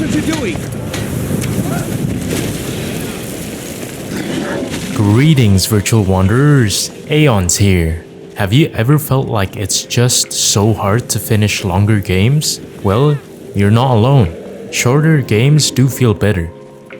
What are you doing? Greetings, virtual wanderers. Aeon's here. Have you ever felt like it's just so hard to finish longer games? Well, you're not alone. Shorter games do feel better.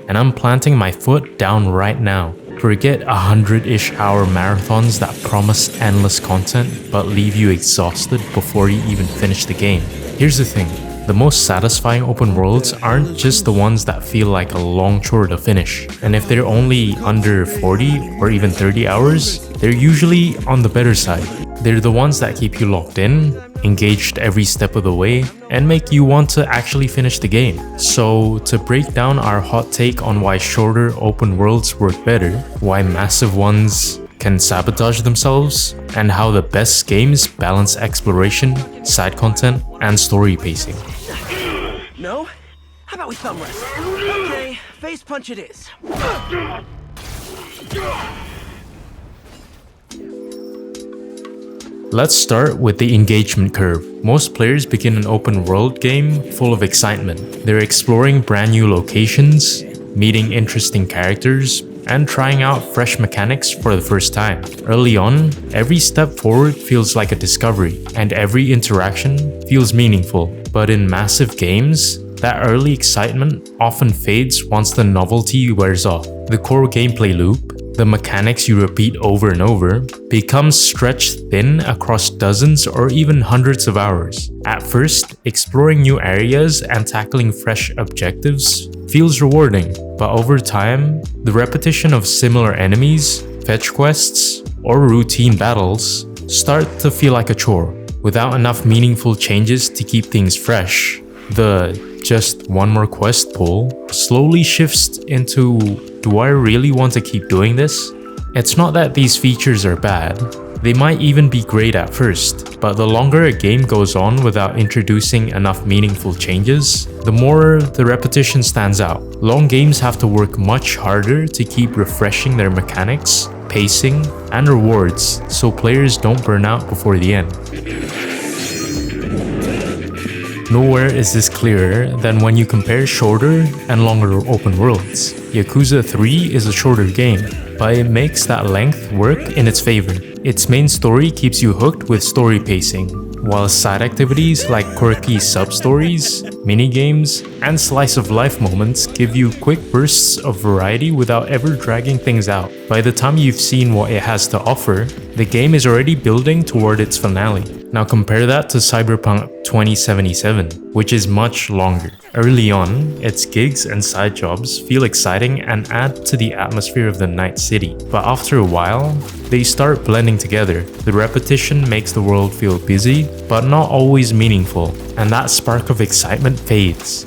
And I'm planting my foot down right now. Forget 100-ish hour marathons that promise endless content but leave you exhausted before you even finish the game. Here's the thing. The most satisfying open worlds aren't just the ones that feel like a long chore to finish. And if they're only under 40 or even 30 hours, they're usually on the better side. They're the ones that keep you locked in, engaged every step of the way, and make you want to actually finish the game. So, to break down our hot take on why shorter open worlds work better, why massive ones can sabotage themselves, and how the best games balance exploration, side content, and story pacing. No? How about we thumb wrestle? Okay, face punch it is. Let's start with the engagement curve. Most players begin an open world game full of excitement. They're exploring brand new locations, meeting interesting characters, and trying out fresh mechanics for the first time. Early on, every step forward feels like a discovery, and every interaction feels meaningful. But in massive games, that early excitement often fades once the novelty wears off. The core gameplay loop, the mechanics you repeat over and over, becomes stretched thin across dozens or even hundreds of hours. At first, exploring new areas and tackling fresh objectives feels rewarding, but over time, the repetition of similar enemies, fetch quests, or routine battles start to feel like a chore. Without enough meaningful changes to keep things fresh, the just one more quest pull slowly shifts into, do I really want to keep doing this? It's not that these features are bad. They might even be great at first, but the longer a game goes on without introducing enough meaningful changes, the more the repetition stands out. Long games have to work much harder to keep refreshing their mechanics, pacing, and rewards so players don't burn out before the end. Nowhere is this clearer than when you compare shorter and longer open worlds. Yakuza 3 is a shorter game, but it makes that length work in its favor. Its main story keeps you hooked with story pacing, while side activities like quirky sub-stories, mini-games, and slice-of-life moments give you quick bursts of variety without ever dragging things out. By the time you've seen what it has to offer, the game is already building toward its finale. Now compare that to Cyberpunk 2077, which is much longer. Early on, its gigs and side jobs feel exciting and add to the atmosphere of the night city. But after a while, they start blending together. The repetition makes the world feel busy, but not always meaningful, and that spark of excitement fades.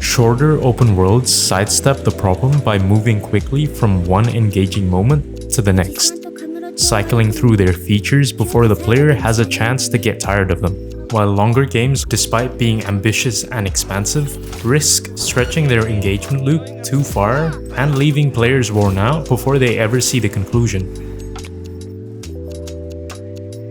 Shorter open worlds sidestep the problem by moving quickly from one engaging moment to the next, cycling through their features before the player has a chance to get tired of them. While longer games, despite being ambitious and expansive, risk stretching their engagement loop too far and leaving players worn out before they ever see the conclusion.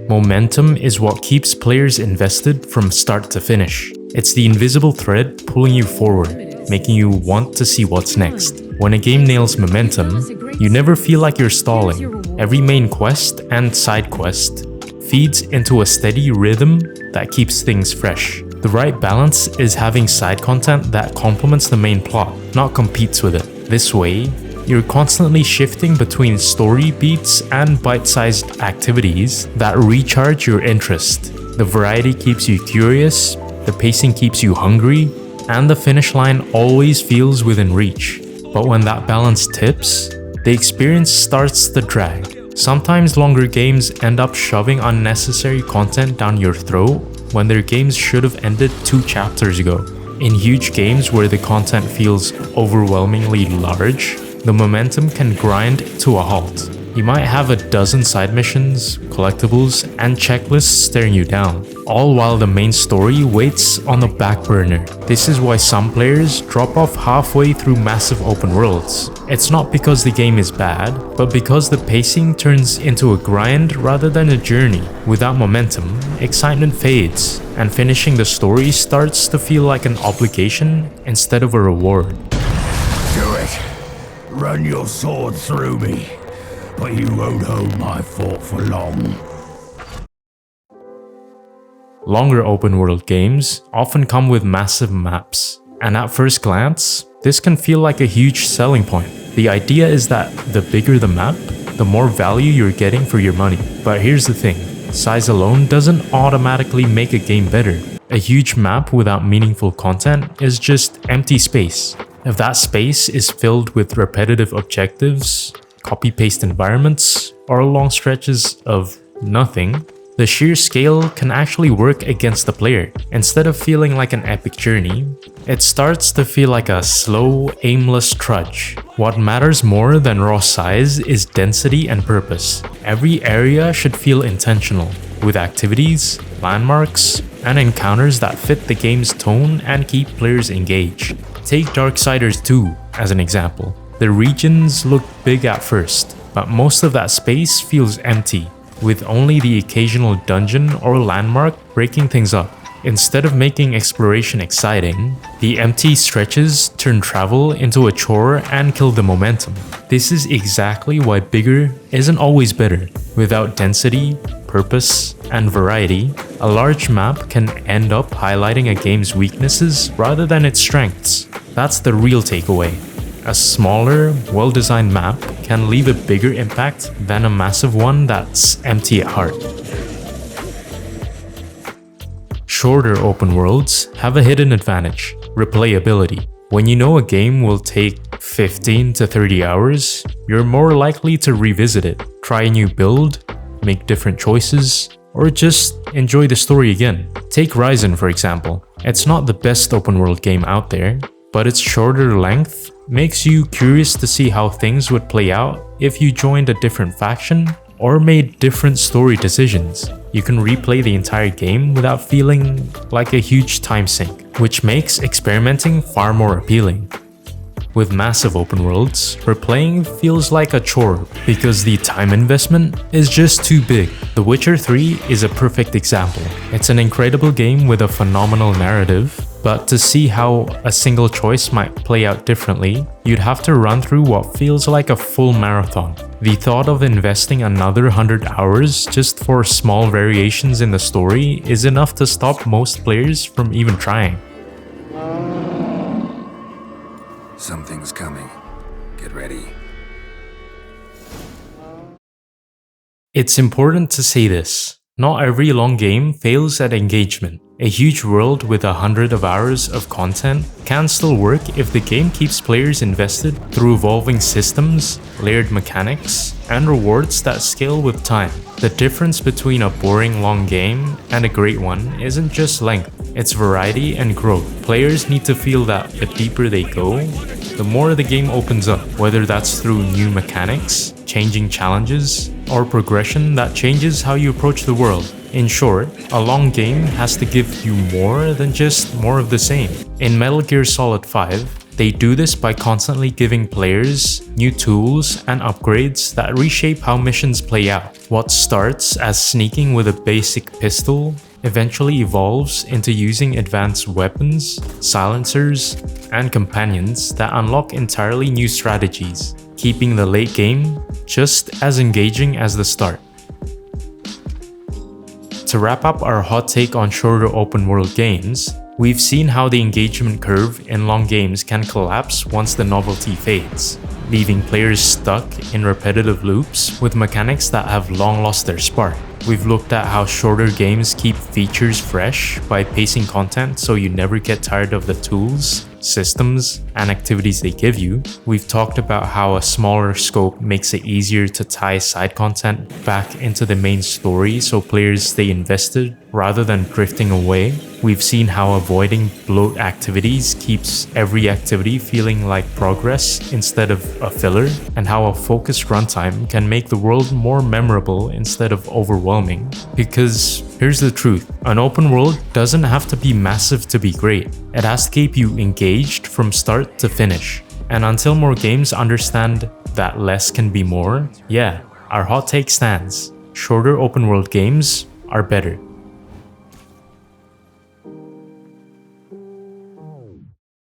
Momentum is what keeps players invested from start to finish. It's the invisible thread pulling you forward, making you want to see what's next. When a game nails momentum, you never feel like you're stalling. Every main quest and side quest feeds into a steady rhythm that keeps things fresh. The right balance is having side content that complements the main plot, not competes with it. This way, you're constantly shifting between story beats and bite-sized activities that recharge your interest. The variety keeps you curious, the pacing keeps you hungry, and the finish line always feels within reach. But when that balance tips, the experience starts to drag. Sometimes longer games end up shoving unnecessary content down your throat when their games should have ended 2 chapters ago. In huge games where the content feels overwhelmingly large, the momentum can grind to a halt. You might have a dozen side missions, collectibles, and checklists staring you down, all while the main story waits on the back burner. This is why some players drop off halfway through massive open worlds. It's not because the game is bad, but because the pacing turns into a grind rather than a journey. Without momentum, excitement fades, and finishing the story starts to feel like an obligation instead of a reward. Do it. Run your sword through me, but you won't hold my fort for long. Longer open world games often come with massive maps, and at first glance, this can feel like a huge selling point. The idea is that the bigger the map, the more value you're getting for your money. But here's the thing, size alone doesn't automatically make a game better. A huge map without meaningful content is just empty space. If that space is filled with repetitive objectives, copy-paste environments, or long stretches of nothing, the sheer scale can actually work against the player. Instead of feeling like an epic journey, it starts to feel like a slow, aimless trudge. What matters more than raw size is density and purpose. Every area should feel intentional, with activities, landmarks, and encounters that fit the game's tone and keep players engaged. Take Darksiders 2 as an example. The regions look big at first, but most of that space feels empty, with only the occasional dungeon or landmark breaking things up. Instead of making exploration exciting, the empty stretches turn travel into a chore and kill the momentum. This is exactly why bigger isn't always better. Without density, purpose, and variety, a large map can end up highlighting a game's weaknesses rather than its strengths. That's the real takeaway. A smaller, well-designed map can leave a bigger impact than a massive one that's empty at heart. Shorter open worlds have a hidden advantage: replayability. When you know a game will take 15 to 30 hours, you're more likely to revisit it, try a new build, make different choices, or just enjoy the story again. Take Ryzen for example. It's not the best open world game out there, but its shorter length makes you curious to see how things would play out if you joined a different faction or made different story decisions. You can replay the entire game without feeling like a huge time sink, which makes experimenting far more appealing. With massive open worlds, replaying feels like a chore because the time investment is just too big. The Witcher 3 is a perfect example. It's an incredible game with a phenomenal narrative, but to see how a single choice might play out differently, you'd have to run through what feels like a full marathon. The thought of investing another 100 hours just for small variations in the story is enough to stop most players from even trying. Something's coming. Get ready. It's important to say this. Not every long game fails at engagement. A huge world with 100 hours of content can still work if the game keeps players invested through evolving systems, layered mechanics, and rewards that scale with time. The difference between a boring long game and a great one isn't just length, it's variety and growth. Players need to feel that the deeper they go, the more the game opens up, whether that's through new mechanics, changing challenges, or progression that changes how you approach the world. In short, a long game has to give you more than just more of the same. In Metal Gear Solid 5, they do this by constantly giving players new tools and upgrades that reshape how missions play out. What starts as sneaking with a basic pistol eventually evolves into using advanced weapons, silencers, and companions that unlock entirely new strategies, keeping the late game just as engaging as the start. To wrap up our hot take on shorter open world games, we've seen how the engagement curve in long games can collapse once the novelty fades, leaving players stuck in repetitive loops with mechanics that have long lost their spark. We've looked at how shorter games keep features fresh by pacing content so you never get tired of the tools, systems, and activities they give you. We've talked about how a smaller scope makes it easier to tie side content back into the main story so players stay invested rather than drifting away. We've seen how avoiding bloat activities keeps every activity feeling like progress instead of a filler, and how a focused runtime can make the world more memorable instead of overwhelming. Because here's the truth, an open world doesn't have to be massive to be great. It has to keep you engaged from start to finish. And until more games understand that less can be more, yeah, our hot take stands. Shorter open world games are better.